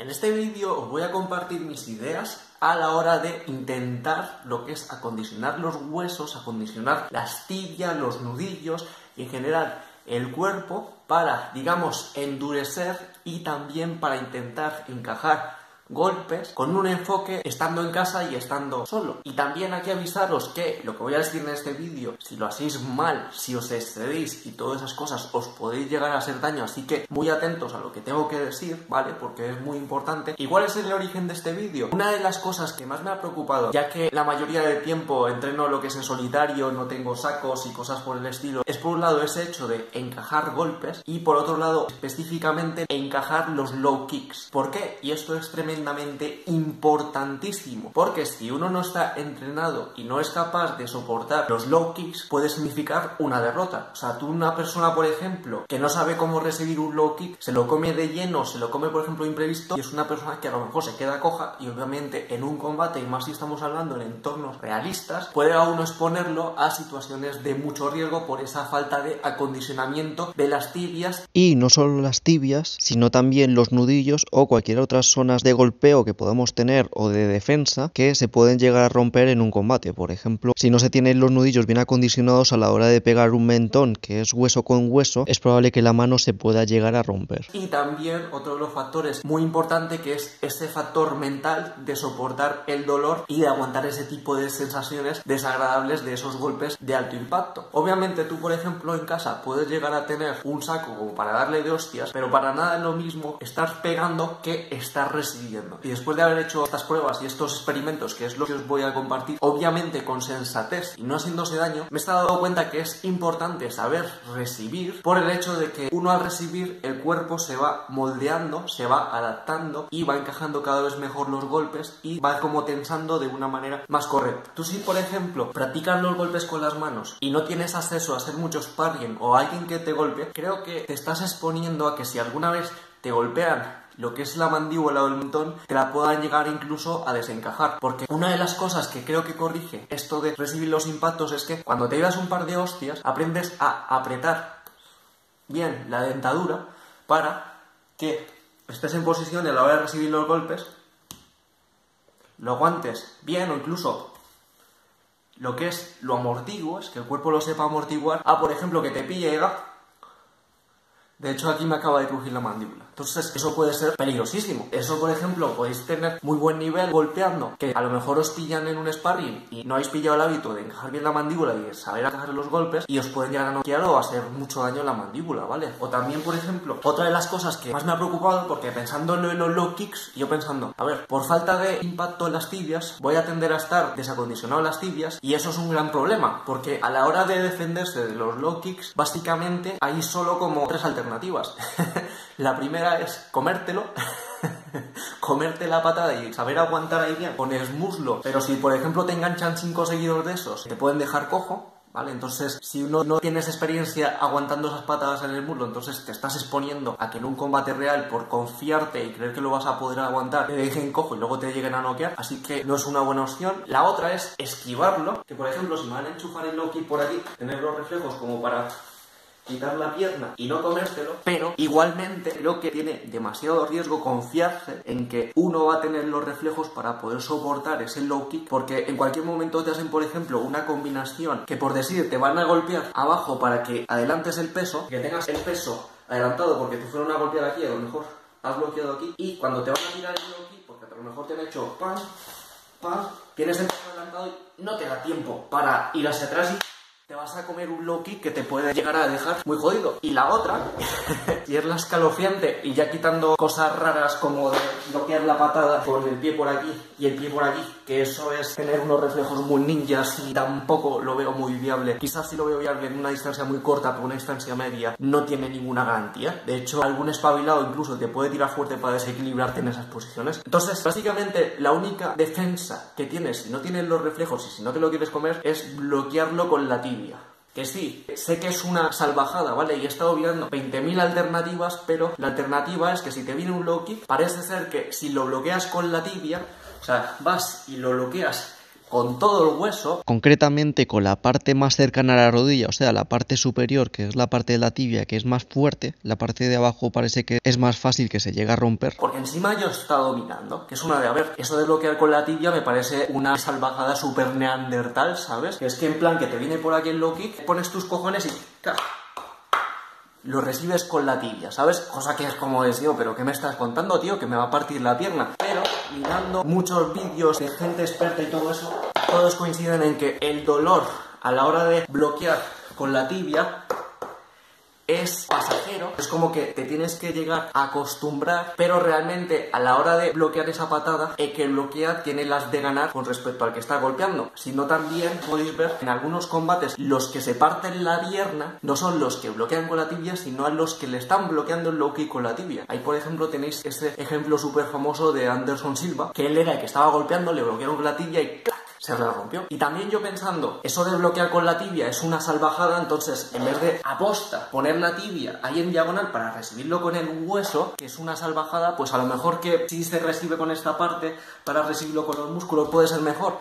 En este vídeo os voy a compartir mis ideas a la hora de intentar lo que es acondicionar los huesos, acondicionar las tibias, los nudillos y en general el cuerpo para, digamos, endurecer y también para intentar encajar golpes con un enfoque estando en casa y estando solo. Y también aquí avisaros que lo que voy a decir en este vídeo, si lo hacéis mal, si os excedéis y todas esas cosas, os podéis llegar a hacer daño, así que muy atentos a lo que tengo que decir, ¿vale? Porque es muy importante. ¿Y cuál es el origen de este vídeo? Una de las cosas que más me ha preocupado, ya que la mayoría del tiempo entreno lo que es en solitario, no tengo sacos y cosas por el estilo, es por un lado ese hecho de encajar golpes y por otro lado específicamente encajar los low kicks. ¿Por qué? Y esto es tremendamente importantísimo, porque si uno no está entrenado y no es capaz de soportar los low kicks, puede significar una derrota. O sea, tú, una persona, por ejemplo, que no sabe cómo recibir un low kick, se lo come de lleno, se lo come, por ejemplo, imprevisto, y es una persona que a lo mejor se queda coja y obviamente en un combate, y más si estamos hablando en entornos realistas, puede a uno exponerlo a situaciones de mucho riesgo por esa falta de acondicionamiento de las tibias. Y no solo las tibias, sino también los nudillos o cualquier otra zonas de golpeo que podamos tener o de defensa que se pueden llegar a romper en un combate. Por ejemplo, si no se tienen los nudillos bien acondicionados a la hora de pegar un mentón, que es hueso con hueso, es probable que la mano se pueda llegar a romper. Y también otro de los factores muy importante, que es ese factor mental de soportar el dolor y de aguantar ese tipo de sensaciones desagradables de esos golpes de alto impacto. Obviamente tú, por ejemplo, en casa puedes llegar a tener un saco como para darle de hostias, pero para nada es lo mismo estar pegando que estar recibiendo. Y después de haber hecho estas pruebas y estos experimentos, que es lo que os voy a compartir, obviamente con sensatez y no haciéndose daño, me he dado cuenta que es importante saber recibir, por el hecho de que uno al recibir el cuerpo se va moldeando, se va adaptando y va encajando cada vez mejor los golpes y va como tensando de una manera más correcta. Tú, si por ejemplo practicas los golpes con las manos y no tienes acceso a hacer mucho sparring o a alguien que te golpee, creo que te estás exponiendo a que si alguna vez te golpean lo que es la mandíbula o el mentón, te la puedan llegar incluso a desencajar. Porque una de las cosas que creo que corrige esto de recibir los impactos es que cuando te das un par de hostias, aprendes a apretar bien la dentadura para que estés en posición y a la hora de recibir los golpes lo aguantes bien, o incluso lo que es lo amortiguas, que el cuerpo lo sepa amortiguar. Por ejemplo, que te pille y de hecho, aquí me acaba de crujir la mandíbula. Entonces, eso puede ser peligrosísimo. Eso, por ejemplo, podéis tener muy buen nivel golpeando, que a lo mejor os pillan en un sparring y no habéis pillado el hábito de encajar bien la mandíbula y de saber encajar los golpes, y os pueden llegar a noquear o hacer mucho daño en la mandíbula, ¿vale? O también, por ejemplo, otra de las cosas que más me ha preocupado, porque pensando en los low kicks, yo pensando, a ver, por falta de impacto en las tibias, voy a tender a estar desacondicionado en las tibias, y eso es un gran problema, porque a la hora de defenderse de los low kicks, básicamente hay solo como tres alternativas. La primera es comértelo, comerte la patada y saber aguantar ahí bien con el muslo, pero si por ejemplo te enganchan 5 seguidos de esos, te pueden dejar cojo, ¿vale? Entonces, si uno no tienes experiencia aguantando esas patadas en el muslo, entonces te estás exponiendo a que en un combate real, por confiarte y creer que lo vas a poder aguantar, te dejen cojo y luego te lleguen a noquear, así que no es una buena opción. La otra es esquivarlo, que por ejemplo, si me van a enchufar el low kick por aquí, tener los reflejos como para quitar la pierna y no comértelo, pero igualmente creo que tiene demasiado riesgo confiarse en que uno va a tener los reflejos para poder soportar ese low kick, porque en cualquier momento te hacen, por ejemplo, una combinación que, por decir, te van a golpear abajo para que adelantes el peso, que tengas el peso adelantado porque te fueron a golpear aquí, a lo mejor has bloqueado aquí, y cuando te van a tirar el low kick, porque a lo mejor te han hecho pam, pam, tienes el peso adelantado y no te da tiempo para ir hacia atrás y te vas a comer un low kick que te puede llegar a dejar muy jodido. Y la otra, y es la escalofriante, y ya quitando cosas raras como de bloquear la patada con el pie por aquí y el pie por aquí, que eso es tener unos reflejos muy ninjas y tampoco lo veo muy viable. Quizás sí lo veo viable en una distancia muy corta, pero una distancia media no tiene ninguna garantía. De hecho, algún espabilado incluso te puede tirar fuerte para desequilibrarte en esas posiciones. Entonces, básicamente, la única defensa que tienes si no tienes los reflejos y si no te lo quieres comer es bloquearlo con la tibia. Que sí, sé que es una salvajada, ¿vale? Y he estado viendo 20.000 alternativas, pero la alternativa es que si te viene un low kick, parece ser que si lo bloqueas con la tibia, o sea, vas y lo bloqueas con todo el hueso. Concretamente con la parte más cercana a la rodilla, o sea, la parte superior, que es la parte de la tibia, que es más fuerte. La parte de abajo parece que es más fácil que se llegue a romper. Porque encima yo he estado mirando, que es una de, a ver, eso de bloquear con la tibia me parece una salvajada super neandertal, ¿sabes? Que es que en plan que te viene por aquí el low kick, pones tus cojones y lo recibes con la tibia, ¿sabes? Cosa que es como es, tío, pero ¿qué me estás contando, tío? Que me va a partir la pierna. Pero mirando muchos vídeos de gente experta y todo eso, todos coinciden en que el dolor a la hora de bloquear con la tibia es pasajero, es como que te tienes que llegar a acostumbrar, pero realmente a la hora de bloquear esa patada, el que bloquea tiene las de ganar con respecto al que está golpeando. Si no, también podéis ver en algunos combates los que se parten la pierna no son los que bloquean con la tibia, sino a los que le están bloqueando el low kick con la tibia. Ahí, por ejemplo, tenéis ese ejemplo súper famoso de Anderson Silva, que él era el que estaba golpeando, le bloquearon con la tibia y ¡clac! Se la rompió. Y también yo pensando, eso de bloquear con la tibia es una salvajada, entonces en vez de aposta poner la tibia ahí en diagonal para recibirlo con el hueso, que es una salvajada, pues a lo mejor que si se recibe con esta parte para recibirlo con los músculos puede ser mejor.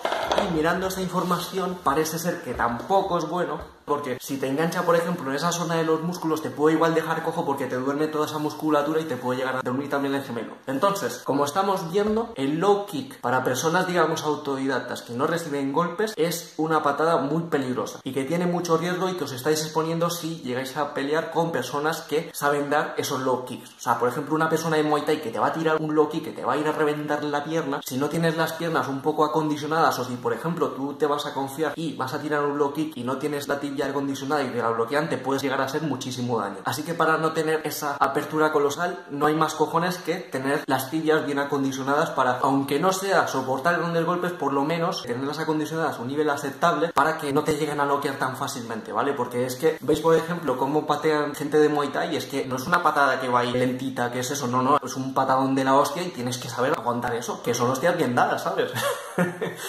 Y mirando esa información parece ser que tampoco es bueno, porque si te engancha, por ejemplo, en esa zona de los músculos, te puede igual dejar cojo porque te duerme toda esa musculatura y te puede llegar a dormir también el gemelo. Entonces, como estamos viendo, el low kick para personas, digamos, autodidactas que no reciben golpes es una patada muy peligrosa y que tiene mucho riesgo y que os estáis exponiendo si llegáis a pelear con personas que saben dar esos low kicks. O sea, por ejemplo, una persona de Muay Thai que te va a tirar un low kick, que te va a ir a reventar la pierna, si no tienes las piernas un poco acondicionadas o si, por ejemplo, tú te vas a confiar y vas a tirar un low kick y no tienes la tibia acondicionada y te la bloquean, te puedes llegar a hacer muchísimo daño. Así que para no tener esa apertura colosal, no hay más cojones que tener las tibias bien acondicionadas para, aunque no sea soportar grandes golpes, por lo menos tenerlas acondicionadas a un nivel aceptable para que no te lleguen a noquear tan fácilmente, ¿vale? Porque es que, veis por ejemplo cómo patean gente de Muay Thai, y es que no es una patada que va ahí lentita, que es eso, no, es un patadón de la hostia y tienes que saber aguantar eso, que son hostias bien dadas, ¿sabes?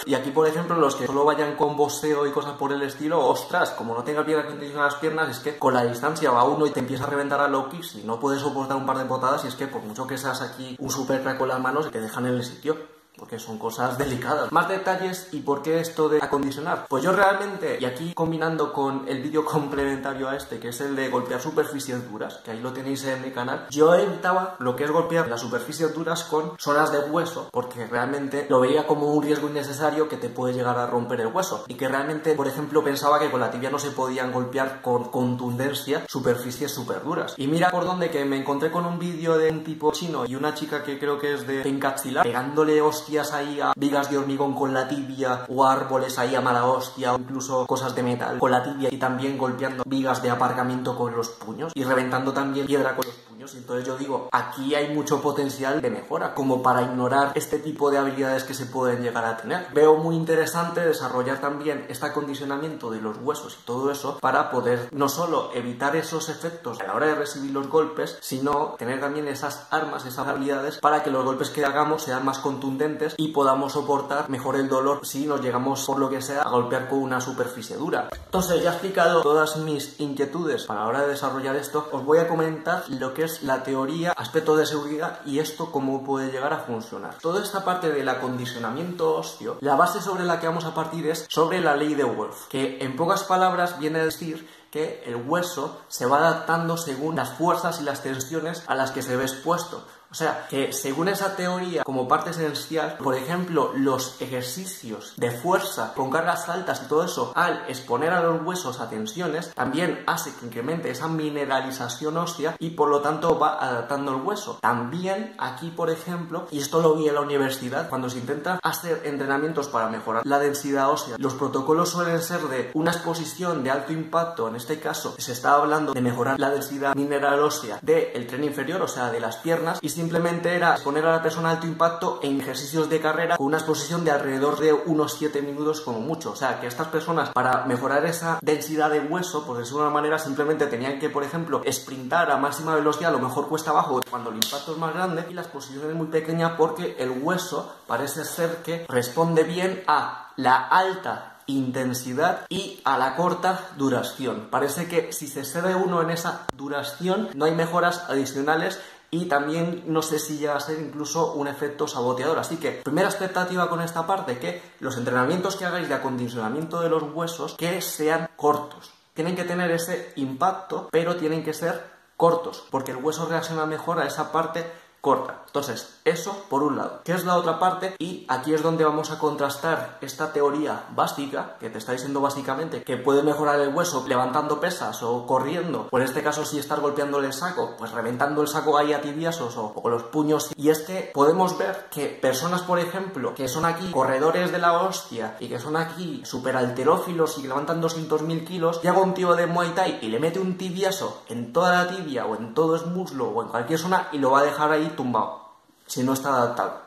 Y aquí, por ejemplo, los que solo vayan con boxeo y cosas por el estilo, ostras, como no tengas bien acondicionadas las piernas, es que con la distancia va uno y te empieza a reventar a low kicks y no puedes soportar un par de potadas, y es que por mucho que seas aquí un super crack con las manos, te dejan en el sitio. Porque son cosas delicadas. Más detalles y por qué esto de acondicionar. Pues yo realmente, y aquí combinando con el vídeo complementario a este, que es el de golpear superficies duras, que ahí lo tenéis en mi canal, yo evitaba lo que es golpear las superficies duras con zonas de hueso, porque realmente lo veía como un riesgo innecesario que te puede llegar a romper el hueso. Y que realmente, por ejemplo, pensaba que con la tibia no se podían golpear con contundencia superficies súper duras. Y mira por dónde, que me encontré con un vídeo de un tipo chino y una chica que creo que es de Pencastilar, pegándole hostias ahí a vigas de hormigón con la tibia, o árboles ahí a mala hostia, o incluso cosas de metal con la tibia, y también golpeando vigas de aparcamiento con los puños y reventando también piedra con los puños. Y entonces yo digo, aquí hay mucho potencial de mejora como para ignorar este tipo de habilidades que se pueden llegar a tener. Veo muy interesante desarrollar también este acondicionamiento de los huesos y todo eso para poder no solo evitar esos efectos a la hora de recibir los golpes, sino tener también esas armas, esas habilidades para que los golpes que hagamos sean más contundentes y podamos soportar mejor el dolor si nos llegamos, por lo que sea, a golpear con una superficie dura. Entonces, ya he explicado todas mis inquietudes para la hora de desarrollar esto, os voy a comentar lo que es la teoría, aspectos de seguridad y esto cómo puede llegar a funcionar. Toda esta parte del acondicionamiento óseo, la base sobre la que vamos a partir es sobre la ley de Wolff, que en pocas palabras viene a decir que el hueso se va adaptando según las fuerzas y las tensiones a las que se ve expuesto. O sea, que según esa teoría, como parte esencial, por ejemplo, los ejercicios de fuerza con cargas altas y todo eso, al exponer a los huesos a tensiones, también hace que incremente esa mineralización ósea y por lo tanto va adaptando el hueso. También aquí, por ejemplo, y esto lo vi en la universidad, cuando se intenta hacer entrenamientos para mejorar la densidad ósea, los protocolos suelen ser de una exposición de alto impacto. En este caso, se está hablando de mejorar la densidad mineral ósea del tren inferior, o sea, de las piernas, y simplemente era exponer a la persona a alto impacto en ejercicios de carrera con una exposición de alrededor de unos 7 minutos como mucho. O sea, que estas personas, para mejorar esa densidad de hueso, por decirlo de una manera, simplemente tenían que, por ejemplo, sprintar a máxima velocidad, a lo mejor cuesta abajo cuando el impacto es más grande, y la exposición es muy pequeña porque el hueso parece ser que responde bien a la alta intensidad y a la corta duración. Parece que si se excede uno en esa duración no hay mejoras adicionales y también no sé si llega a ser incluso un efecto saboteador. Así que, primera expectativa con esta parte, que los entrenamientos que hagáis de acondicionamiento de los huesos que sean cortos. Tienen que tener ese impacto, pero tienen que ser cortos, porque el hueso reacciona mejor a esa parte corta. Entonces, eso por un lado. ¿Qué es la otra parte? Y aquí es donde vamos a contrastar esta teoría básica, que te está diciendo básicamente que puede mejorar el hueso levantando pesas o corriendo, o en este caso si estar golpeándole el saco, pues reventando el saco ahí a tibiazos o con los puños. Y es que podemos ver que personas, por ejemplo, que son aquí corredores de la hostia y que son aquí súper halterófilos y que levantan 200.000 kilos, llega un tío de Muay Thai y le mete un tibiazo en toda la tibia o en todo el muslo o en cualquier zona y lo va a dejar ahí tumbado, si no está adaptado,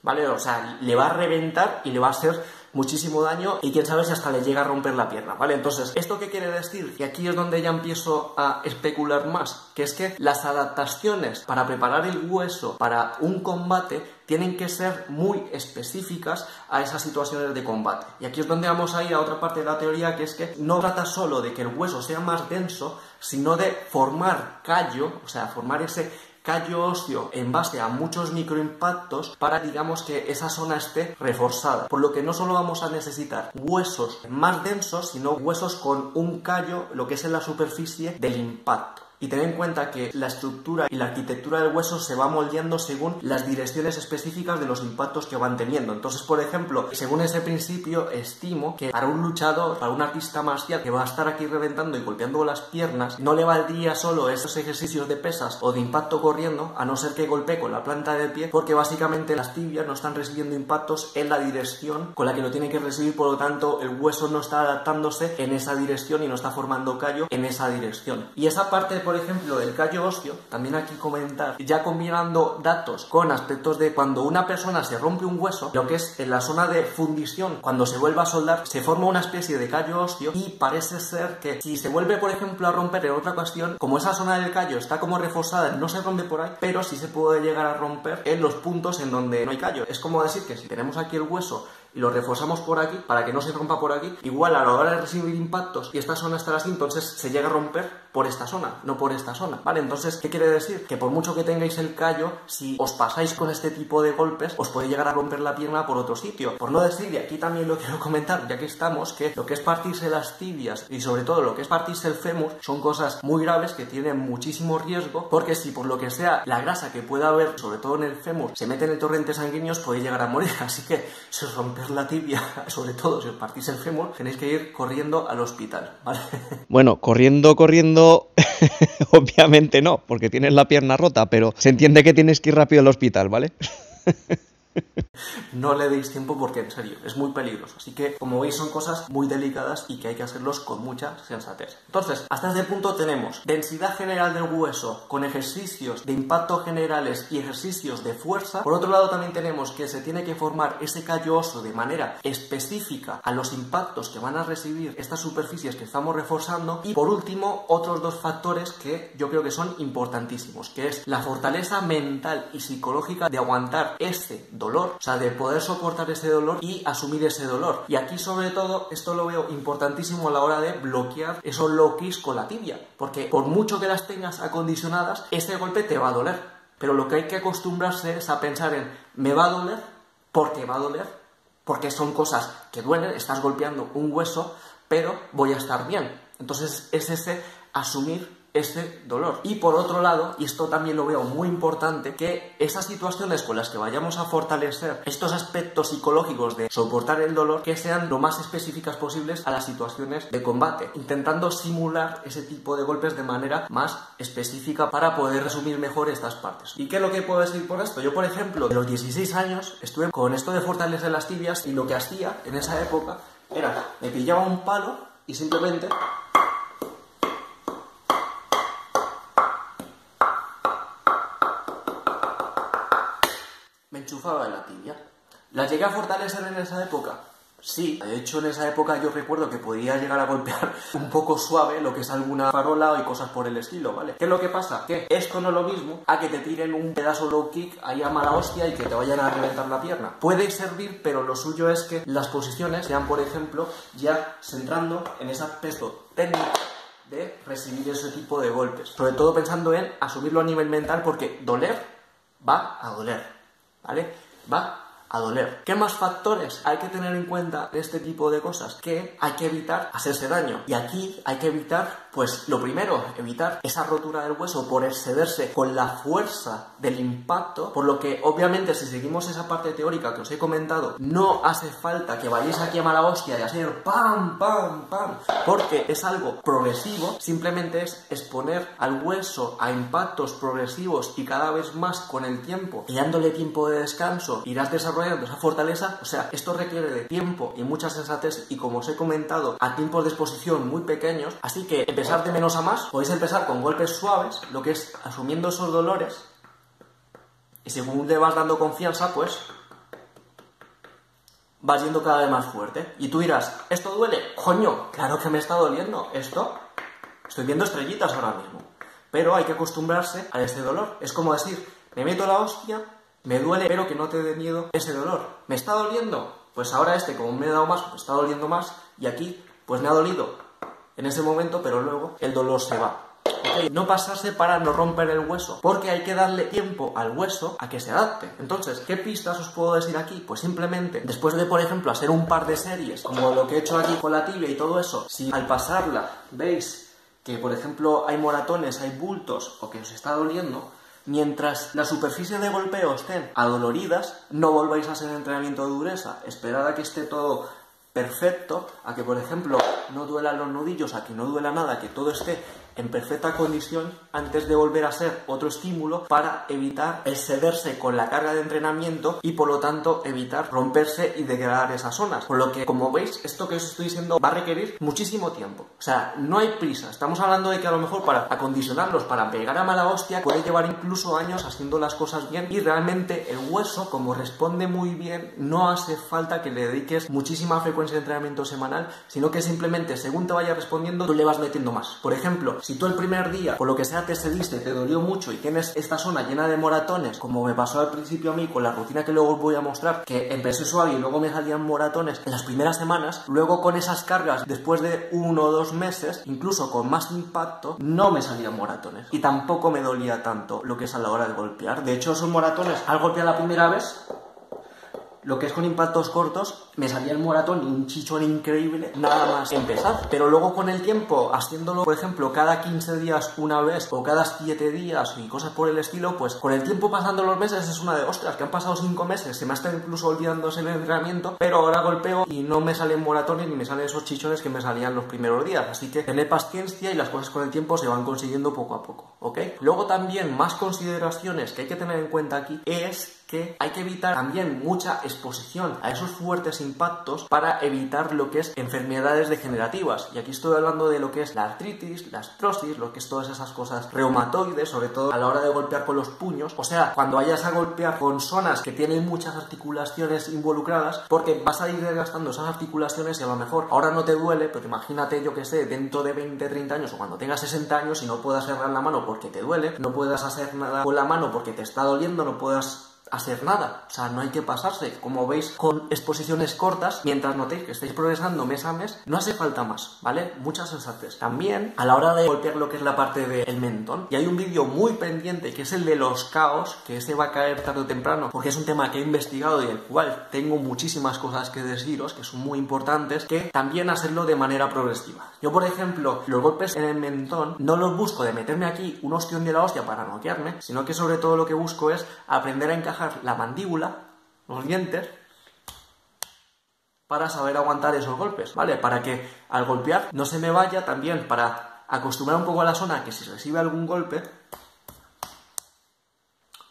¿vale? O sea, le va a reventar y le va a hacer muchísimo daño y quién sabe si hasta le llega a romper la pierna, ¿vale? Entonces, ¿esto qué quiere decir? Y aquí es donde ya empiezo a especular más, que es que las adaptaciones para preparar el hueso para un combate tienen que ser muy específicas a esas situaciones de combate. Y aquí es donde vamos a ir a otra parte de la teoría, que es que no trata solo de que el hueso sea más denso, sino de formar callo, o sea, formar ese callo óseo en base a muchos microimpactos para, digamos, que esa zona esté reforzada. Por lo que no solo vamos a necesitar huesos más densos, sino huesos con un callo, lo que es en la superficie del impacto. Y ten en cuenta que la estructura y la arquitectura del hueso se va moldeando según las direcciones específicas de los impactos que van teniendo. Entonces, por ejemplo, según ese principio, estimo que para un luchador, para un artista marcial que va a estar aquí reventando y golpeando las piernas, no le valdría solo esos ejercicios de pesas o de impacto corriendo, a no ser que golpee con la planta del pie, porque básicamente las tibias no están recibiendo impactos en la dirección con la que lo tienen que recibir, por lo tanto, el hueso no está adaptándose en esa dirección y no está formando callo en esa dirección. Y esa parte, por ejemplo, del callo óseo, también aquí comentar, ya combinando datos con aspectos de cuando una persona se rompe un hueso, lo que es en la zona de fundición, cuando se vuelve a soldar, se forma una especie de callo óseo y parece ser que si se vuelve, por ejemplo, a romper en otra ocasión, como esa zona del callo está como reforzada, no se rompe por ahí, pero sí se puede llegar a romper en los puntos en donde no hay callo. Es como decir que si tenemos aquí el hueso y lo reforzamos por aquí, para que no se rompa por aquí, igual a la hora de recibir impactos y esta zona estará así, entonces se llega a romper por esta zona, no por esta zona, ¿vale? Entonces, ¿qué quiere decir? Que por mucho que tengáis el callo, si os pasáis con este tipo de golpes, os puede llegar a romper la pierna por otro sitio. Por no decir, y aquí también lo quiero comentar, ya que estamos, que lo que es partirse las tibias y sobre todo lo que es partirse el fémur son cosas muy graves que tienen muchísimo riesgo, porque si por lo que sea la grasa que pueda haber, sobre todo en el fémur, se mete en el torrente sanguíneo, os puede llegar a morir. Así que si os rompéis la tibia, sobre todo si os partís el fémur, tenéis que ir corriendo al hospital, ¿vale? Bueno, corriendo, obviamente no, porque tienes la pierna rota, pero se entiende que tienes que ir rápido al hospital, ¿vale? No le deis tiempo porque, en serio, es muy peligroso. Así que, como veis, son cosas muy delicadas y que hay que hacerlos con mucha sensatez. Entonces, hasta este punto tenemos densidad general del hueso con ejercicios de impacto generales y ejercicios de fuerza. Por otro lado, también tenemos que se tiene que formar ese callo óseo de manera específica a los impactos que van a recibir estas superficies que estamos reforzando. Y, por último, otros dos factores que yo creo que son importantísimos, que es la fortaleza mental y psicológica de aguantar ese dolor, o sea, de poder soportar ese dolor y asumir ese dolor. Y aquí, sobre todo, esto lo veo importantísimo a la hora de bloquear esos low kicks con la tibia, porque por mucho que las tengas acondicionadas, ese golpe te va a doler. Pero lo que hay que acostumbrarse es a pensar en me va a doler, porque va a doler, porque son cosas que duelen, estás golpeando un hueso, pero voy a estar bien. Entonces es ese asumir ese dolor. Y por otro lado, y esto también lo veo muy importante, que esas situaciones con las que vayamos a fortalecer estos aspectos psicológicos de soportar el dolor, que sean lo más específicas posibles a las situaciones de combate, intentando simular ese tipo de golpes de manera más específica para poder resumir mejor estas partes. ¿Y qué es lo que puedo decir por esto? Yo, por ejemplo, de los 16 años estuve con esto de fortalecer las tibias y lo que hacía en esa época era, me pillaba un palo y simplemente me enchufaba en la tibia. ¿La llegué a fortalecer en esa época? Sí, de hecho en esa época yo recuerdo que podía llegar a golpear un poco suave lo que es alguna farola y cosas por el estilo, ¿vale? ¿Qué es lo que pasa? Que esto no es lo mismo a que te tiren un pedazo low kick ahí a mala hostia y que te vayan a reventar la pierna. Puede servir, pero lo suyo es que las posiciones sean, por ejemplo, ya centrando en ese aspecto técnico de recibir ese tipo de golpes. Sobre todo pensando en asumirlo a nivel mental, porque doler va a doler, ¿vale? Va a doler. ¿Qué más factores hay que tener en cuenta de este tipo de cosas? Que hay que evitar hacerse daño. Y aquí hay que evitar, pues lo primero, evitar esa rotura del hueso por excederse con la fuerza del impacto, por lo que obviamente si seguimos esa parte teórica que os he comentado, no hace falta que vayáis aquí a mala hostia y hacer pam, pam, pam, porque es algo progresivo, simplemente es exponer al hueso a impactos progresivos y cada vez más con el tiempo, y dándole tiempo de descanso, irás desarrollando esa fortaleza. O sea, esto requiere de tiempo y mucha sensatez, y como os he comentado, a tiempos de exposición muy pequeños, así que empezar de menos a más. Podéis empezar con golpes suaves, lo que es asumiendo esos dolores, y según le vas dando confianza, pues vas yendo cada vez más fuerte. Y tú dirás, ¿esto duele? Coño, claro que me está doliendo. Esto, estoy viendo estrellitas ahora mismo. Pero hay que acostumbrarse a ese dolor. Es como decir, me meto la hostia, me duele, pero que no te dé miedo ese dolor. ¿Me está doliendo? Pues ahora como me he dado más, me está doliendo más, y aquí, pues me ha dolido en ese momento, pero luego el dolor se va. ¿Okay? No pasarse para no romper el hueso, porque hay que darle tiempo al hueso a que se adapte. Entonces, ¿qué pistas os puedo decir aquí? Pues simplemente, después de, por ejemplo, hacer un par de series, como lo que he hecho aquí con la tibia y todo eso, si al pasarla veis que, por ejemplo, hay moratones, hay bultos, o que os está doliendo, mientras la superficie de golpeo estén adoloridas, no volváis a hacer entrenamiento de dureza. Esperad a que esté todo perfecto, a que, por ejemplo, no duelan los nudillos, a que no duela nada, que todo esté en perfecta condición antes de volver a hacer otro estímulo, para evitar excederse con la carga de entrenamiento y por lo tanto evitar romperse y degradar esas zonas. Por lo que, como veis, esto que os estoy diciendo va a requerir muchísimo tiempo. O sea, no hay prisa. Estamos hablando de que a lo mejor para acondicionarlos, para pegar a mala hostia, puede llevar incluso años haciendo las cosas bien, y realmente el hueso, como responde muy bien, no hace falta que le dediques muchísima frecuencia de entrenamiento semanal, sino que simplemente según te vaya respondiendo tú le vas metiendo más. Por ejemplo, si tú el primer día, por lo que sea, te excediste, te dolió mucho y tienes esta zona llena de moratones, como me pasó al principio a mí con la rutina que luego os voy a mostrar, que empecé suave y luego me salían moratones en las primeras semanas, luego con esas cargas, después de 1 o 2 meses, incluso con más impacto, no me salían moratones y tampoco me dolía tanto lo que es a la hora de golpear. De hecho, esos moratones, al golpear la primera vez, lo que es con impactos cortos, me salía el moratón y un chichón increíble nada más empezar. Pero luego con el tiempo, haciéndolo, por ejemplo, cada 15 días una vez o cada 7 días y cosas por el estilo, pues con el tiempo pasando los meses es una de, ostras, que han pasado 5 meses, se me está incluso olvidándose el entrenamiento, pero ahora golpeo y no me salen moratones ni me salen esos chichones que me salían los primeros días. Así que tened paciencia y las cosas con el tiempo se van consiguiendo poco a poco, ¿ok? Luego también más consideraciones que hay que tener en cuenta aquí es que hay que evitar también mucha exposición a esos fuertes impactos para evitar lo que es enfermedades degenerativas. Y aquí estoy hablando de lo que es la artritis, la artrosis, lo que es todas esas cosas reumatoides, sobre todo a la hora de golpear con los puños. O sea, cuando vayas a golpear con zonas que tienen muchas articulaciones involucradas, porque vas a ir desgastando esas articulaciones y a lo mejor ahora no te duele, pero imagínate, yo que sé, dentro de 20, 30 años o cuando tengas 60 años y no puedas cerrar la mano porque te duele, no puedas hacer nada con la mano porque te está doliendo, no puedas hacer nada. O sea, no hay que pasarse. Como veis, con exposiciones cortas, mientras notéis que estáis progresando mes a mes, no hace falta más, ¿vale? Mucha sensatez. También, a la hora de golpear lo que es la parte del mentón, y hay un vídeo muy pendiente, que es el de los caos, que ese va a caer tarde o temprano, porque es un tema que he investigado y del cual tengo muchísimas cosas que deciros, que son muy importantes, que también hacerlo de manera progresiva. Yo, por ejemplo, los golpes en el mentón, no los busco de meterme aquí un ostión de la hostia para noquearme, sino que sobre todo lo que busco es aprender a encajar la mandíbula, los dientes, para saber aguantar esos golpes, ¿vale? Para que al golpear no se me vaya, también para acostumbrar un poco a la zona, que si recibe algún golpe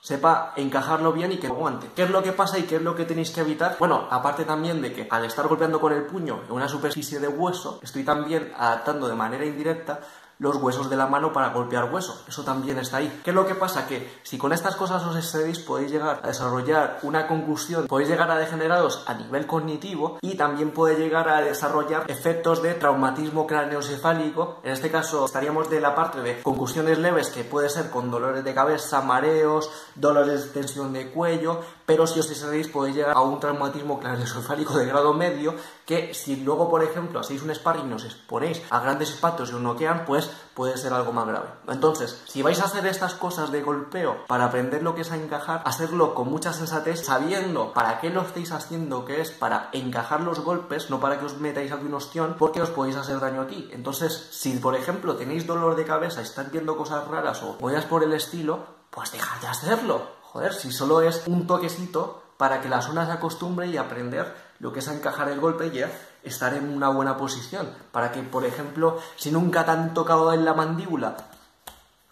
sepa encajarlo bien y que aguante. ¿Qué es lo que pasa y qué es lo que tenéis que evitar? Bueno, aparte también de que al estar golpeando con el puño en una superficie de hueso, estoy también adaptando de manera indirecta los huesos de la mano para golpear hueso. Eso también está ahí. ¿Qué es lo que pasa? Que si con estas cosas os excedéis, podéis llegar a desarrollar una concusión, podéis llegar a degeneraros a nivel cognitivo y también puede llegar a desarrollar efectos de traumatismo craneoencefálico. En este caso estaríamos de la parte de concusiones leves, que puede ser con dolores de cabeza, mareos, dolores de tensión de cuello, pero si os excedéis podéis llegar a un traumatismo craneoencefálico de grado medio, que si luego, por ejemplo, hacéis un sparring y os exponéis a grandes impactos y os noquean, pues entonces puede ser algo más grave. Entonces, si vais a hacer estas cosas de golpeo para aprender lo que es a encajar, hacerlo con mucha sensatez, sabiendo para qué lo estáis haciendo, que es para encajar los golpes, no para que os metáis aquí un ostión, porque os podéis hacer daño aquí. Entonces, si por ejemplo tenéis dolor de cabeza y estáis viendo cosas raras o movidas por el estilo, pues dejad de hacerlo. Joder, si solo es un toquecito para que la zona se acostumbre y aprender lo que es a encajar el golpe y estar en una buena posición. Para que, por ejemplo, si nunca te han tocado en la mandíbula,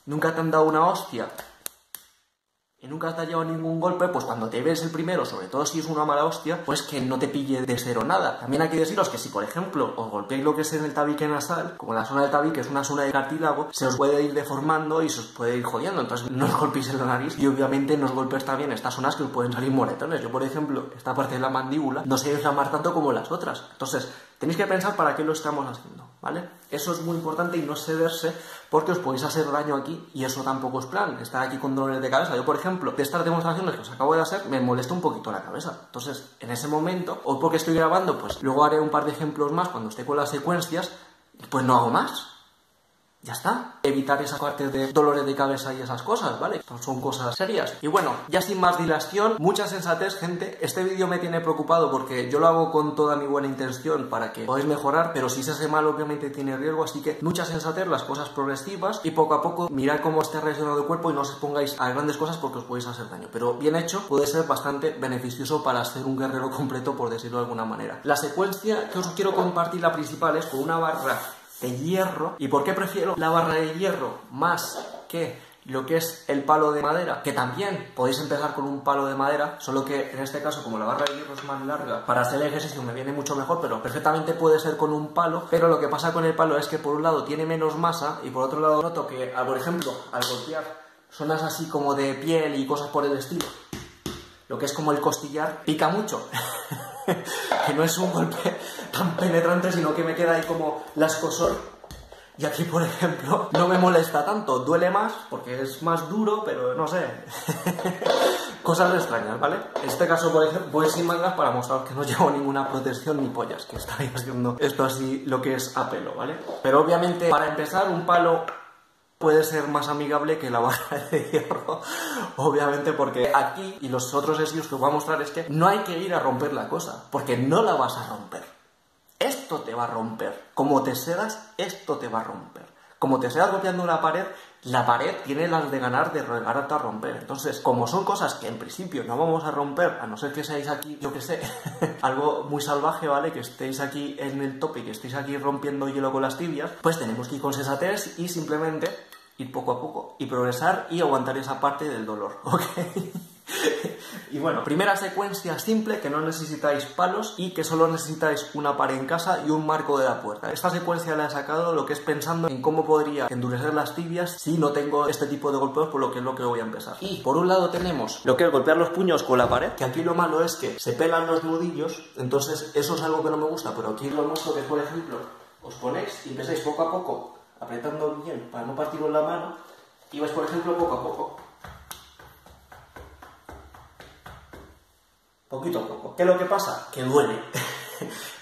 nunca te han dado una hostia y nunca te has llevado ningún golpe, pues cuando te ves el primero, sobre todo si es una mala hostia, pues que no te pille de cero nada. También hay que deciros que si, por ejemplo, os golpeáis lo que es en el tabique nasal, como la zona del tabique es una zona de cartílago, se os puede ir deformando y se os puede ir jodiendo. Entonces no os golpeéis en la nariz y obviamente no os golpeéis también estas zonas que os pueden salir moretones. Yo, por ejemplo, esta parte de la mandíbula no se inflamar tanto como las otras. Entonces, tenéis que pensar para qué lo estamos haciendo, ¿vale? Eso es muy importante y no cederse porque os podéis hacer daño aquí y eso tampoco es plan. Estar aquí con dolores de cabeza. Yo, por ejemplo, de estas demostraciones que os acabo de hacer, me molesta un poquito la cabeza. Entonces, en ese momento, hoy porque estoy grabando, pues luego haré un par de ejemplos más cuando esté con las secuencias y pues no hago más. Ya está. Evitar esa parte de dolores de cabeza y esas cosas, ¿vale? Son cosas serias. Y bueno, ya sin más dilación, mucha sensatez, gente. Este vídeo me tiene preocupado porque yo lo hago con toda mi buena intención para que podáis mejorar, pero si se hace mal obviamente tiene riesgo, así que mucha sensatez, las cosas progresivas y poco a poco mirad cómo está reaccionando el cuerpo y no os pongáis a grandes cosas porque os podéis hacer daño. Pero bien hecho, puede ser bastante beneficioso para ser un guerrero completo, por decirlo de alguna manera. La secuencia que os quiero compartir, la principal, es con una barra de hierro. ¿Y por qué prefiero la barra de hierro más que lo que es el palo de madera? Que también podéis empezar con un palo de madera, solo que en este caso, como la barra de hierro es más larga, para hacer el ejercicio me viene mucho mejor, pero perfectamente puede ser con un palo. Pero lo que pasa con el palo es que por un lado tiene menos masa y por otro lado noto que, por ejemplo, al golpear zonas así como de piel y cosas por el estilo, lo que es como el costillar, pica mucho. Que no es un golpe tan penetrante, sino que me queda ahí como la escosor. Y aquí, por ejemplo, no me molesta tanto, duele más porque es más duro, pero no sé. Cosas extrañas, ¿vale? En este caso, por ejemplo, voy sin mangas para mostrar que no llevo ninguna protección ni pollas, que estáis haciendo esto así, lo que es a pelo, ¿vale? Pero obviamente, para empezar, un palo puede ser más amigable que la barra de hierro, obviamente, porque aquí, y los otros estudios que os voy a mostrar, es que no hay que ir a romper la cosa, porque no la vas a romper. Esto te va a romper. Como te cedas, esto te va a romper. Como te cedas golpeando la pared tiene las de ganar de regalarte a romper. Entonces, como son cosas que en principio no vamos a romper, a no ser que seáis aquí, yo que sé, algo muy salvaje, ¿vale? Que estéis aquí en el tope, que estéis aquí rompiendo hielo con las tibias, pues tenemos que ir con sensatez y simplemente ir poco a poco y progresar y aguantar esa parte del dolor, ¿ok? Y bueno, primera secuencia simple, que no necesitáis palos y que solo necesitáis una pared en casa y un marco de la puerta. Esta secuencia la he sacado lo que es pensando en cómo podría endurecer las tibias si no tengo este tipo de golpeos, por lo que es lo que voy a empezar. Y por un lado tenemos lo que es golpear los puños con la pared, que aquí lo malo es que se pelan los nudillos, entonces eso es algo que no me gusta, pero aquí lo muestro que, por ejemplo, os ponéis y empezáis poco a poco apretando bien para no partiros la mano y vais, por ejemplo, poco a poco. Poquito a poco. ¿Qué es lo que pasa? Que duele,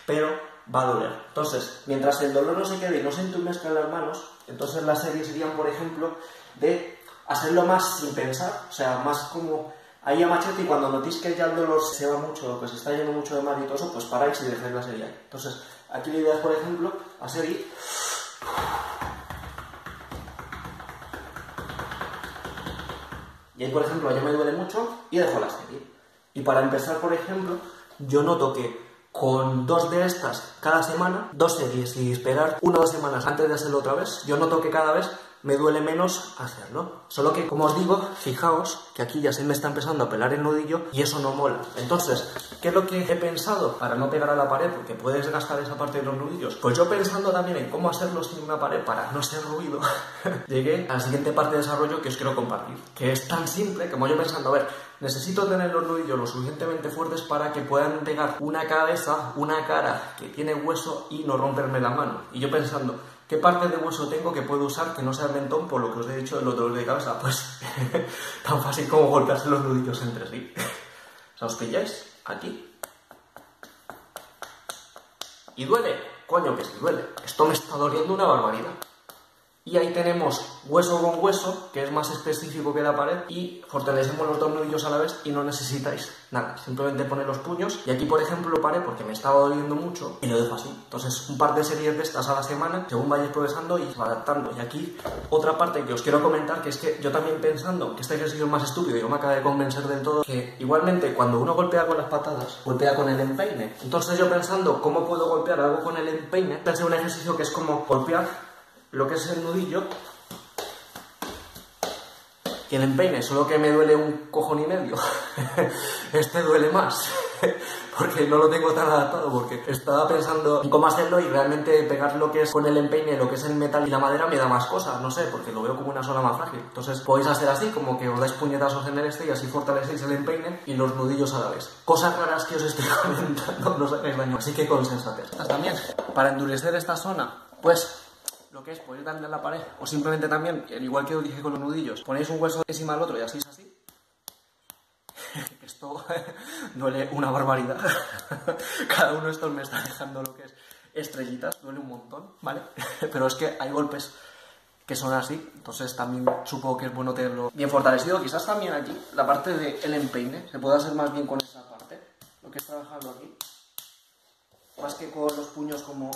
pero va a doler. Entonces, mientras el dolor no se quede y no se entumezca en las manos, entonces las series serían, por ejemplo, de hacerlo más sin pensar, o sea, más como ahí a machete, y cuando notéis que ya el dolor se va mucho, pues está yendo mucho de mar y todo eso, pues paráis y dejáis la serie ahí. Entonces, aquí la idea es, por ejemplo, hacer ir. Y ahí, por ejemplo, ya me duele mucho y dejo la serie. Y para empezar, por ejemplo, yo noto que con 2 de estas cada semana, 2 series y esperar 1 o 2 semanas antes de hacerlo otra vez, yo noto que cada vez me duele menos hacerlo. Solo que, como os digo, fijaos que aquí ya se me está empezando a pelar el nudillo y eso no mola. Entonces, ¿qué es lo que he pensado para no pegar a la pared? Porque puedes desgastar esa parte de los nudillos. Pues yo, pensando también en cómo hacerlo sin una pared para no hacer ruido, llegué a la siguiente parte de desarrollo que os quiero compartir. Que es tan simple como yo pensando, a ver, necesito tener los nudillos lo suficientemente fuertes para que puedan pegar una cabeza, una cara que tiene hueso y no romperme la mano. Y yo pensando, ¿qué parte de hueso tengo que puedo usar que no sea el mentón, por lo que os he dicho de los dolores de cabeza? Pues tan fácil como golpearse los nudillos entre sí. O sea, os pilláis aquí. ¿Y duele? Coño que sí duele. Esto me está doliendo una barbaridad. Y ahí tenemos hueso con hueso, que es más específico que la pared, y fortalecemos los dos nudillos a la vez y no necesitáis nada. Simplemente poner los puños, y aquí por ejemplo lo paré porque me estaba doliendo mucho y lo dejo así. Entonces un par de series de estas a la semana, según vayáis progresando y se va adaptando. Y aquí otra parte que os quiero comentar, que es que yo también pensando que este ejercicio es más estúpido y no me acaba de convencer del todo, que igualmente cuando uno golpea con las patadas, golpea con el empeine. Entonces yo pensando cómo puedo golpear algo con el empeine, pensé un ejercicio que es como golpear lo que es el nudillo y el empeine, solo que me duele un cojón y medio. Este duele más porque no lo tengo tan adaptado, porque estaba pensando en cómo hacerlo y realmente pegar lo que es con el empeine, lo que es el metal y la madera me da más cosas, no sé, porque lo veo como una sola más frágil. Entonces podéis hacer así, como que os dais puñetazos en el este y así fortalecéis el empeine y los nudillos a la vez. Cosas raras que os estoy comentando, no sacáis daño, así que con sensatez. También, para endurecer esta zona, pues lo que es, podéis darle a la pared, o simplemente también, igual que os dije con los nudillos, ponéis un hueso encima del otro y así. Esto duele una barbaridad. Cada uno de estos me está dejando lo que es estrellitas, duele un montón, ¿vale? Pero es que hay golpes que son así, entonces también supongo que es bueno tenerlo bien fortalecido. Quizás también aquí, la parte del empeine, se puede hacer más bien con esa parte, lo que es trabajarlo aquí, más que con los puños como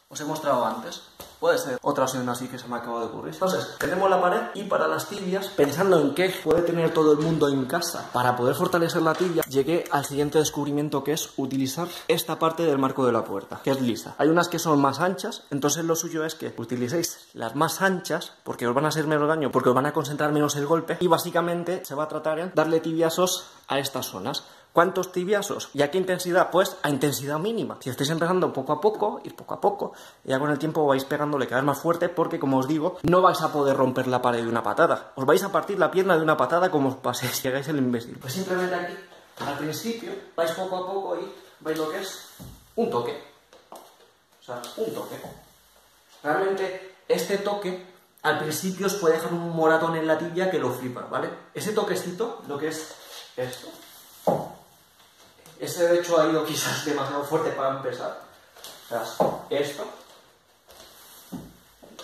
os he mostrado antes. Puede ser otra opción así que se me acaba de ocurrir. Entonces, tenemos la pared y para las tibias, pensando en qué puede tener todo el mundo en casa para poder fortalecer la tibia, llegué al siguiente descubrimiento, que es utilizar esta parte del marco de la puerta, que es lisa. Hay unas que son más anchas, entonces lo suyo es que utilicéis las más anchas porque os van a hacer menos daño, porque os van a concentrar menos el golpe y básicamente se va a tratar en darle tibiazos a estas zonas. ¿Cuántos tibiazos? ¿Y a qué intensidad? Pues a intensidad mínima. Si estáis empezando poco a poco, ir poco a poco, y ya con el tiempo vais pegándole cada vez más fuerte, porque como os digo, no vais a poder romper la pared de una patada. Os vais a partir la pierna de una patada como os paséis si hagáis el imbécil. Pues simplemente aquí, al principio, vais poco a poco y veis lo que es un toque. O sea, un toque. Realmente, este toque, al principio os puede dejar un moratón en la tibia que lo flipa, ¿vale? Ese toquecito, lo que es esto. Ese de hecho ha ido quizás demasiado fuerte para empezar. O sea, esto.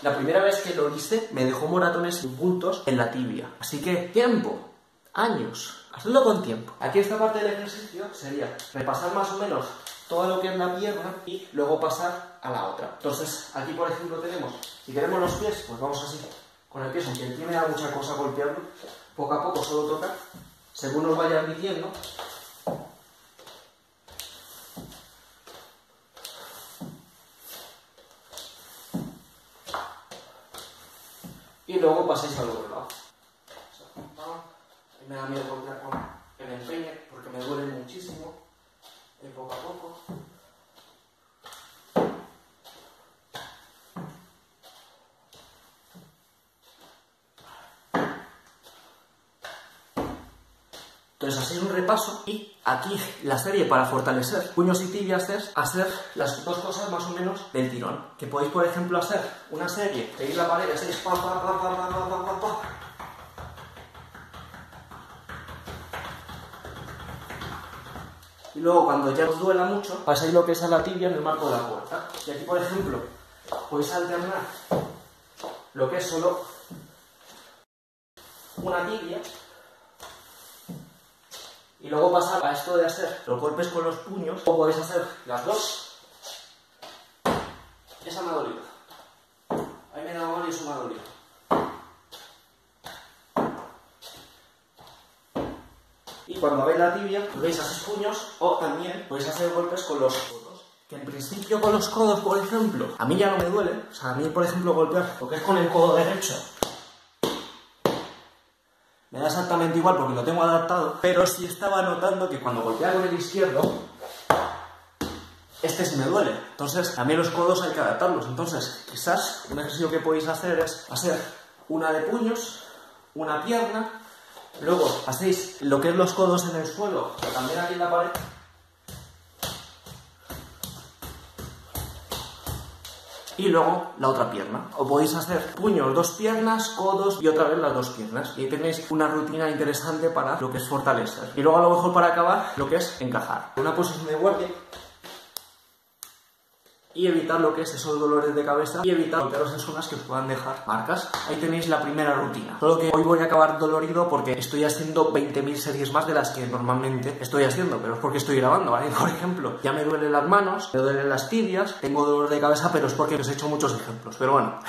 La primera vez que lo hice me dejó moratones y puntos en la tibia. Así que tiempo, años, hacedlo con tiempo. Aquí esta parte del ejercicio sería repasar más o menos todo lo que es la pierna y luego pasar a la otra. Entonces aquí por ejemplo tenemos, si queremos los pies, pues vamos así. Con el pie, aunque tiene mucha cosa golpearlo, poco a poco solo tocar, según os vayan diciendo. Y luego paséis al otro lado. O sea, me da miedo golpear con el empeine porque me duele muchísimo. Y poco a poco. Entonces así es un repaso y aquí la serie para fortalecer puños y tibias es hacer las dos cosas más o menos del tirón. Que podéis por ejemplo hacer una serie, seguir la pared, hacéis pa, pa, pa, pa, pa, pa, pa, pa. Y luego cuando ya os duela mucho, pasáis lo que es a la tibia en el marco de la puerta. Y aquí por ejemplo podéis alternar lo que es solo una tibia. Y luego pasar a esto de hacer los golpes con los puños, o podéis hacer las dos. Esa me ha dolido. Ahí me da mal y eso me ha dolido. Y cuando veis la tibia, podéis hacer puños, o también podéis hacer golpes con los codos. Que en principio con los codos, por ejemplo, a mí ya no me duele. O sea, a mí, por ejemplo, golpear lo que es con el codo derecho me da exactamente igual porque lo tengo adaptado, pero sí estaba notando que cuando golpeaba con el izquierdo, este sí me duele. Entonces, también los codos hay que adaptarlos. Entonces, quizás un ejercicio que podéis hacer es hacer una de puños, una pierna, luego hacéis lo que es los codos en el suelo, también aquí en la pared. Y luego la otra pierna. O podéis hacer puños, dos piernas, codos y otra vez las dos piernas. Y ahí tenéis una rutina interesante para lo que es fortalecer. Y luego a lo mejor para acabar lo que es encajar. Una posición de guardia. y evitar lo que es esos dolores de cabeza y evitar golpearos en zonas que os puedan dejar marcas. Ahí tenéis la primera rutina. Solo que hoy voy a acabar dolorido porque estoy haciendo 20.000 series más de las que normalmente estoy haciendo, pero es porque estoy grabando, ¿vale? Por ejemplo, ya me duelen las manos, me duelen las tibias, tengo dolor de cabeza, pero es porque os he hecho muchos ejemplos. Pero bueno,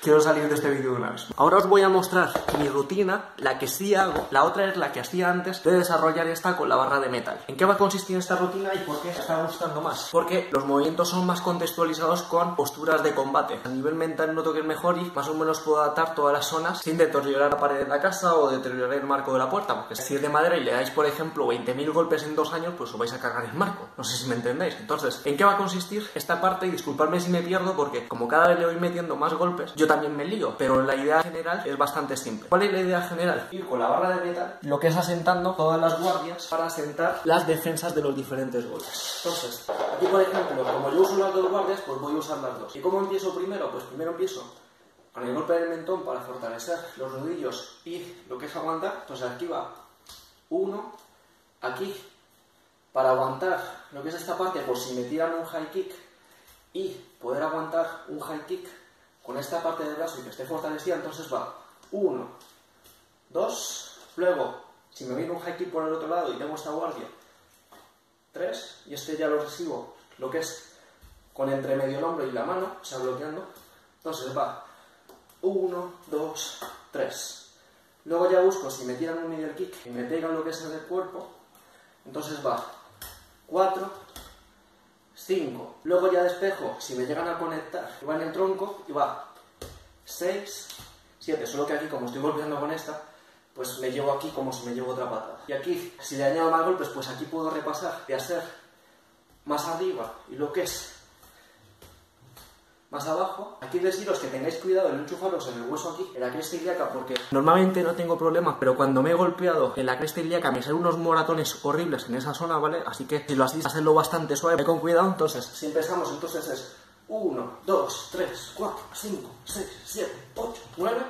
quiero salir de este vídeo de una vez. Ahora os voy a mostrar mi rutina, la que sí hago, la otra es la que hacía antes de desarrollar esta con la barra de metal. ¿En qué va a consistir esta rutina y por qué me está gustando más? Porque los movimientos son más contextualizados con posturas de combate. A nivel mental noto que es mejor y más o menos puedo adaptar todas las zonas sin deteriorar la pared de la casa o deteriorar el marco de la puerta, porque si es de madera y le dais, por ejemplo, 20.000 golpes en 2 años, pues os vais a cargar el marco. No sé si me entendéis. Entonces, ¿en qué va a consistir esta parte? Y disculpadme si me pierdo porque como cada vez le voy metiendo más golpes, yo también me lío, pero la idea general es bastante simple. ¿Cuál es la idea general? Ir con la barra de metal, lo que es asentando todas las guardias para asentar las defensas de los diferentes golpes. Entonces, aquí por ejemplo, como yo uso las dos guardias, pues voy a usar las dos. ¿Y cómo empiezo primero? Pues primero empiezo con el golpe del mentón para fortalecer los nudillos y lo que es aguantar. Entonces aquí va 1, aquí para aguantar lo que es esta parte por si me tiran un high kick y poder aguantar un high kick con esta parte del brazo y que esté fortalecida. Entonces va 1, 2, luego si me viene un high kick por el otro lado y tengo esta guardia, 3, y este ya lo recibo lo que es con entre medio el hombro y la mano, o sea, bloqueando. Entonces va 1, 2, 3. Luego ya busco si me tiran un middle kick y me pegan lo que es en el cuerpo. Entonces va 4, 5. Luego ya despejo si me llegan a conectar. Y va en el tronco y va 6, 7. Solo que aquí como estoy golpeando con esta, pues me llevo aquí como si me llevo otra patada. Y aquí, si le añado más golpes, pues aquí puedo repasar de hacer más arriba y lo que es más abajo. Aquí deciros que tengáis cuidado en enchufaros en el hueso aquí, en la cresta ilíaca, porque normalmente no tengo problemas, pero cuando me he golpeado en la cresta ilíaca me salen unos moratones horribles en esa zona, ¿vale? Así que si lo hacéis, hacedlo bastante suave, con cuidado. Entonces, si empezamos, entonces es 1, 2, 3, 4, 5, 6, 7, 8, 9.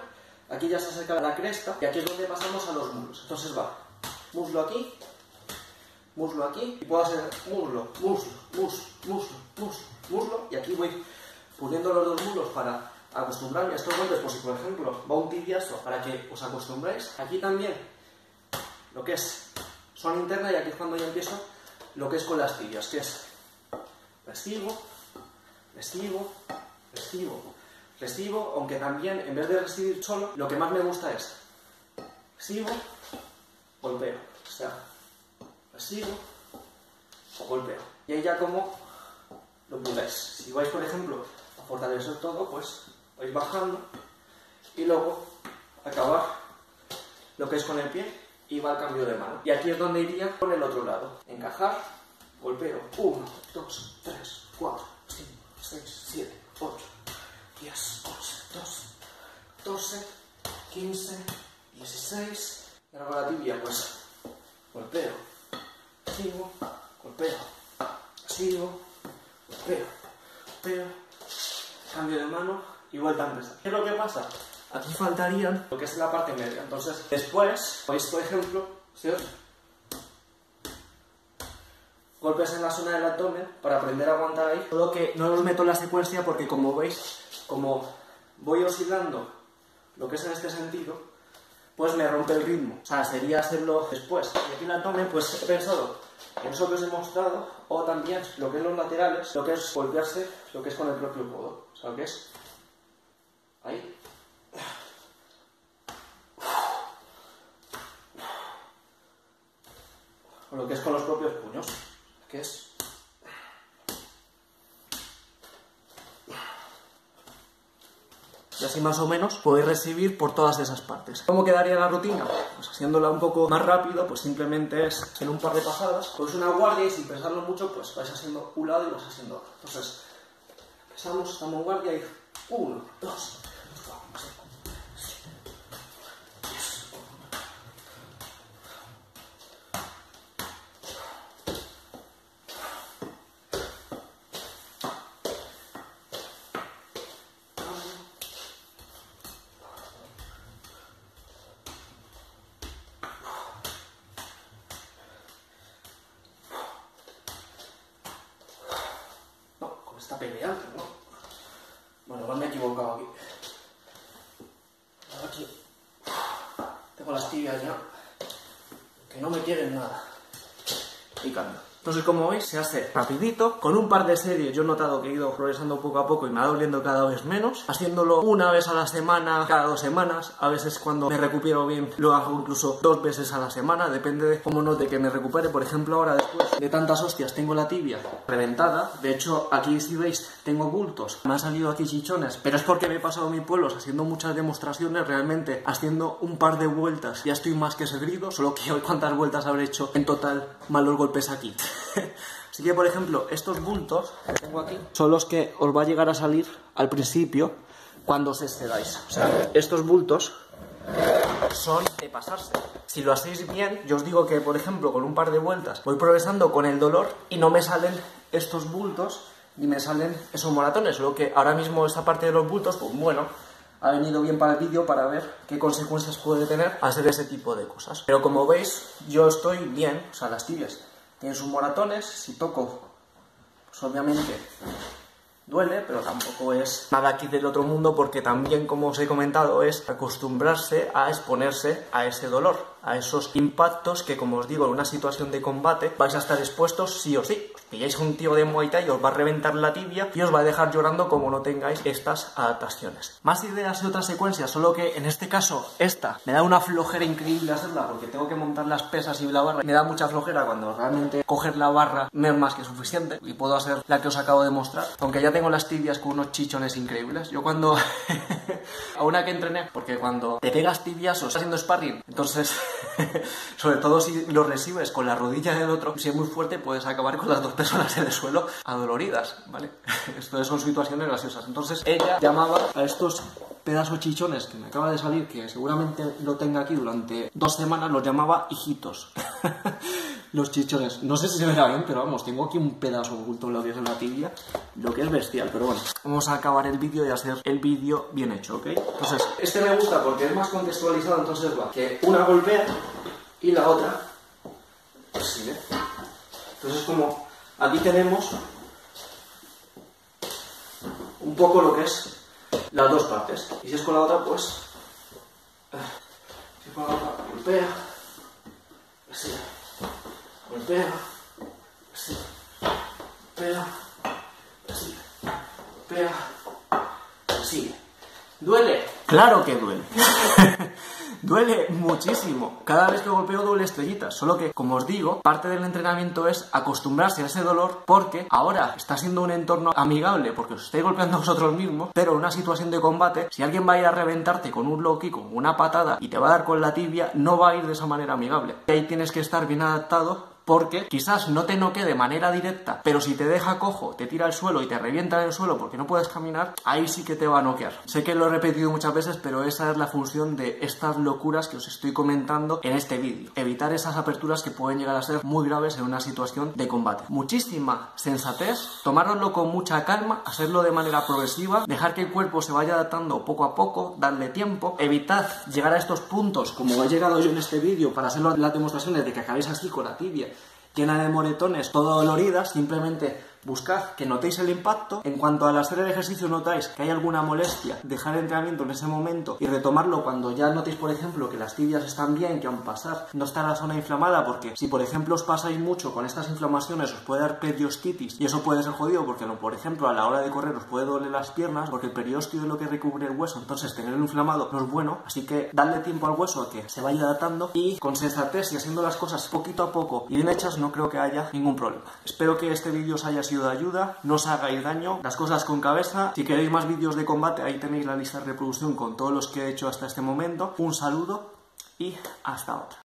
Aquí ya se acerca la cresta y aquí es donde pasamos a los muslos. Entonces va muslo aquí y puedo hacer muslo, muslo, muslo, muslo, muslo, muslo, y aquí voy puliendo los dos muslos para acostumbrarme a estos golpes. Pues si por ejemplo va un tibiazo, para que os acostumbréis. Aquí también lo que es zona interna, y aquí es cuando ya empiezo lo que es con las tibias, que es recibo, recibo, recibo, recibo, aunque también en vez de recibir solo, lo que más me gusta es recibo, golpeo, o sea, recibo, golpeo, y ahí ya como lo puláis. Si vais por ejemplo a fortalecer todo, pues vais bajando y luego acabar lo que es con el pie y va al cambio de mano. Y aquí es donde iría con el otro lado. Encajar, golpeo, 1, 2, 3, 4, 5, 6, 7, 8, 10, 11, 12, 14, 15, 16. Y ahora con la tibia, pues golpeo, sigo, golpeo, sigo, golpeo, golpeo, cambio de mano y vuelta a empezar. ¿Qué es lo que pasa? Aquí faltarían lo que es la parte media. Entonces, después, veis por ejemplo, ¿sí? Golpes en la zona del abdomen para aprender a aguantar ahí. Solo que no os meto en la secuencia porque, como veis, como voy oscilando lo que es en este sentido, pues me rompe el ritmo. O sea, sería hacerlo después. Y aquí en el abdomen, pues he pensado en eso que os he mostrado, o también lo que es los laterales, lo que es golpearse, lo que es con el propio codo. O sea, lo que es ahí. O lo que es con los propios puños, que es y así más o menos podéis recibir por todas esas partes. ¿Cómo quedaría la rutina? Pues haciéndola un poco más rápido, pues simplemente es en un par de pasadas, pues una guardia, y sin pensarlo mucho, pues vais haciendo un lado y vais haciendo otro. Entonces, empezamos, estamos en guardia y 1, 2, 4, 5, 6, 10. está peleando, ¿no? Bueno, igual me he equivocado aquí. Aquí tengo las tibias ya, que no me quieren nada. Y cambio. Entonces, como veis, se hace rapidito. Con un par de series yo he notado que he ido progresando poco a poco y me va doliendo cada vez menos. Haciéndolo una vez a la semana, cada 2 semanas. A veces cuando me recupero bien lo hago incluso 2 veces a la semana. Depende de cómo note que me recupere. Por ejemplo, ahora después de tantas hostias tengo la tibia reventada. De hecho, aquí si veis tengo bultos. Me han salido aquí chichones. Pero es porque me he pasado mis pueblos haciendo muchas demostraciones. Realmente haciendo un par de vueltas ya estoy más que servido. Solo que hoy cuántas vueltas habré hecho en total malos golpes aquí. Así que, por ejemplo, estos bultos que tengo aquí son los que os va a llegar a salir al principio cuando os excedáis. O sea, estos bultos son de pasarse. Si lo hacéis bien, yo os digo que, por ejemplo, con un par de vueltas voy progresando con el dolor y no me salen estos bultos ni me salen esos moratones. Lo que ahora mismo esta parte de los bultos, pues bueno, ha venido bien para el vídeo para ver qué consecuencias puede tener hacer ese tipo de cosas. Pero como veis, yo estoy bien, o sea, las tibias tienen sus moratones. Si toco, pues obviamente duele, pero tampoco es nada aquí del otro mundo, porque también, como os he comentado, es acostumbrarse a exponerse a ese dolor, a esos impactos que, como os digo, en una situación de combate vais a estar expuestos sí o sí. Os pilláis a un tío de Muay Thai y os va a reventar la tibia y os va a dejar llorando como no tengáis estas adaptaciones. Más ideas y otras secuencias, solo que en este caso esta me da una flojera increíble hacerla porque tengo que montar las pesas y la barra. Me da mucha flojera cuando realmente coger la barra me es más que suficiente y puedo hacer la que os acabo de mostrar, aunque ya tengo las tibias con unos chichones increíbles. Yo cuando a una que entrené, porque cuando te pegas tibias o estás haciendo sparring, entonces sobre todo si lo recibes con la rodilla del otro, si es muy fuerte puedes acabar con las 2 personas en el suelo adoloridas, ¿vale? Esto son situaciones graciosas. Entonces ella llamaba a estos pedazos chichones que me acaba de salir, que seguramente lo tenga aquí durante 2 semanas, los llamaba hijitos. Los chichones, no sé si se verá bien, pero vamos, tengo aquí un pedazo oculto en lo que es la tibia, lo que es bestial. Pero bueno, vamos a acabar el vídeo y hacer el vídeo bien hecho, ¿ok? Entonces, este me gusta porque es más contextualizado. Entonces va, que una golpea y la otra sigue. Entonces, como aquí tenemos un poco lo que es las 2 partes, y si es con la otra, pues si es con la otra, golpea, así, golpea, así, golpea, así, golpea, así. ¿Duele? ¡Claro que duele! Duele muchísimo. Cada vez que golpeo duele estrellitas. Solo que, como os digo, parte del entrenamiento es acostumbrarse a ese dolor, porque ahora está siendo un entorno amigable porque os estáis golpeando vosotros mismos, pero en una situación de combate, si alguien va a ir a reventarte con un low kick, con una patada y te va a dar con la tibia, no va a ir de esa manera amigable. Y ahí tienes que estar bien adaptado, porque quizás no te noquee de manera directa, pero si te deja cojo, te tira al suelo y te revienta en el suelo porque no puedes caminar, ahí sí que te va a noquear. Sé que lo he repetido muchas veces, pero esa es la función de estas locuras que os estoy comentando en este vídeo. Evitar esas aperturas que pueden llegar a ser muy graves en una situación de combate. Muchísima sensatez, tomároslo con mucha calma, hacerlo de manera progresiva, dejar que el cuerpo se vaya adaptando poco a poco, darle tiempo. Evitad llegar a estos puntos, como he llegado yo en este vídeo, para hacer las demostraciones de que acabéis así con la tibia llena de moretones, todo doloridas. Simplemente buscad que notéis el impacto. En cuanto al hacer el ejercicio notáis que hay alguna molestia, dejar el entrenamiento en ese momento y retomarlo cuando ya notéis, por ejemplo, que las tibias están bien, que aún pasar no está la zona inflamada, porque si por ejemplo os pasáis mucho con estas inflamaciones os puede dar periostitis y eso puede ser jodido, porque por ejemplo a la hora de correr os puede doler las piernas, porque el periósteo es lo que recubre el hueso, entonces tenerlo inflamado no es bueno. Así que dadle tiempo al hueso a que se vaya adaptando y con sensatez y haciendo las cosas poquito a poco y bien hechas no creo que haya ningún problema. Espero que este vídeo os haya sido de ayuda, no os hagáis daño, las cosas con cabeza. Si queréis más vídeos de combate, ahí tenéis la lista de reproducción con todos los que he hecho hasta este momento. Un saludo y hasta otra.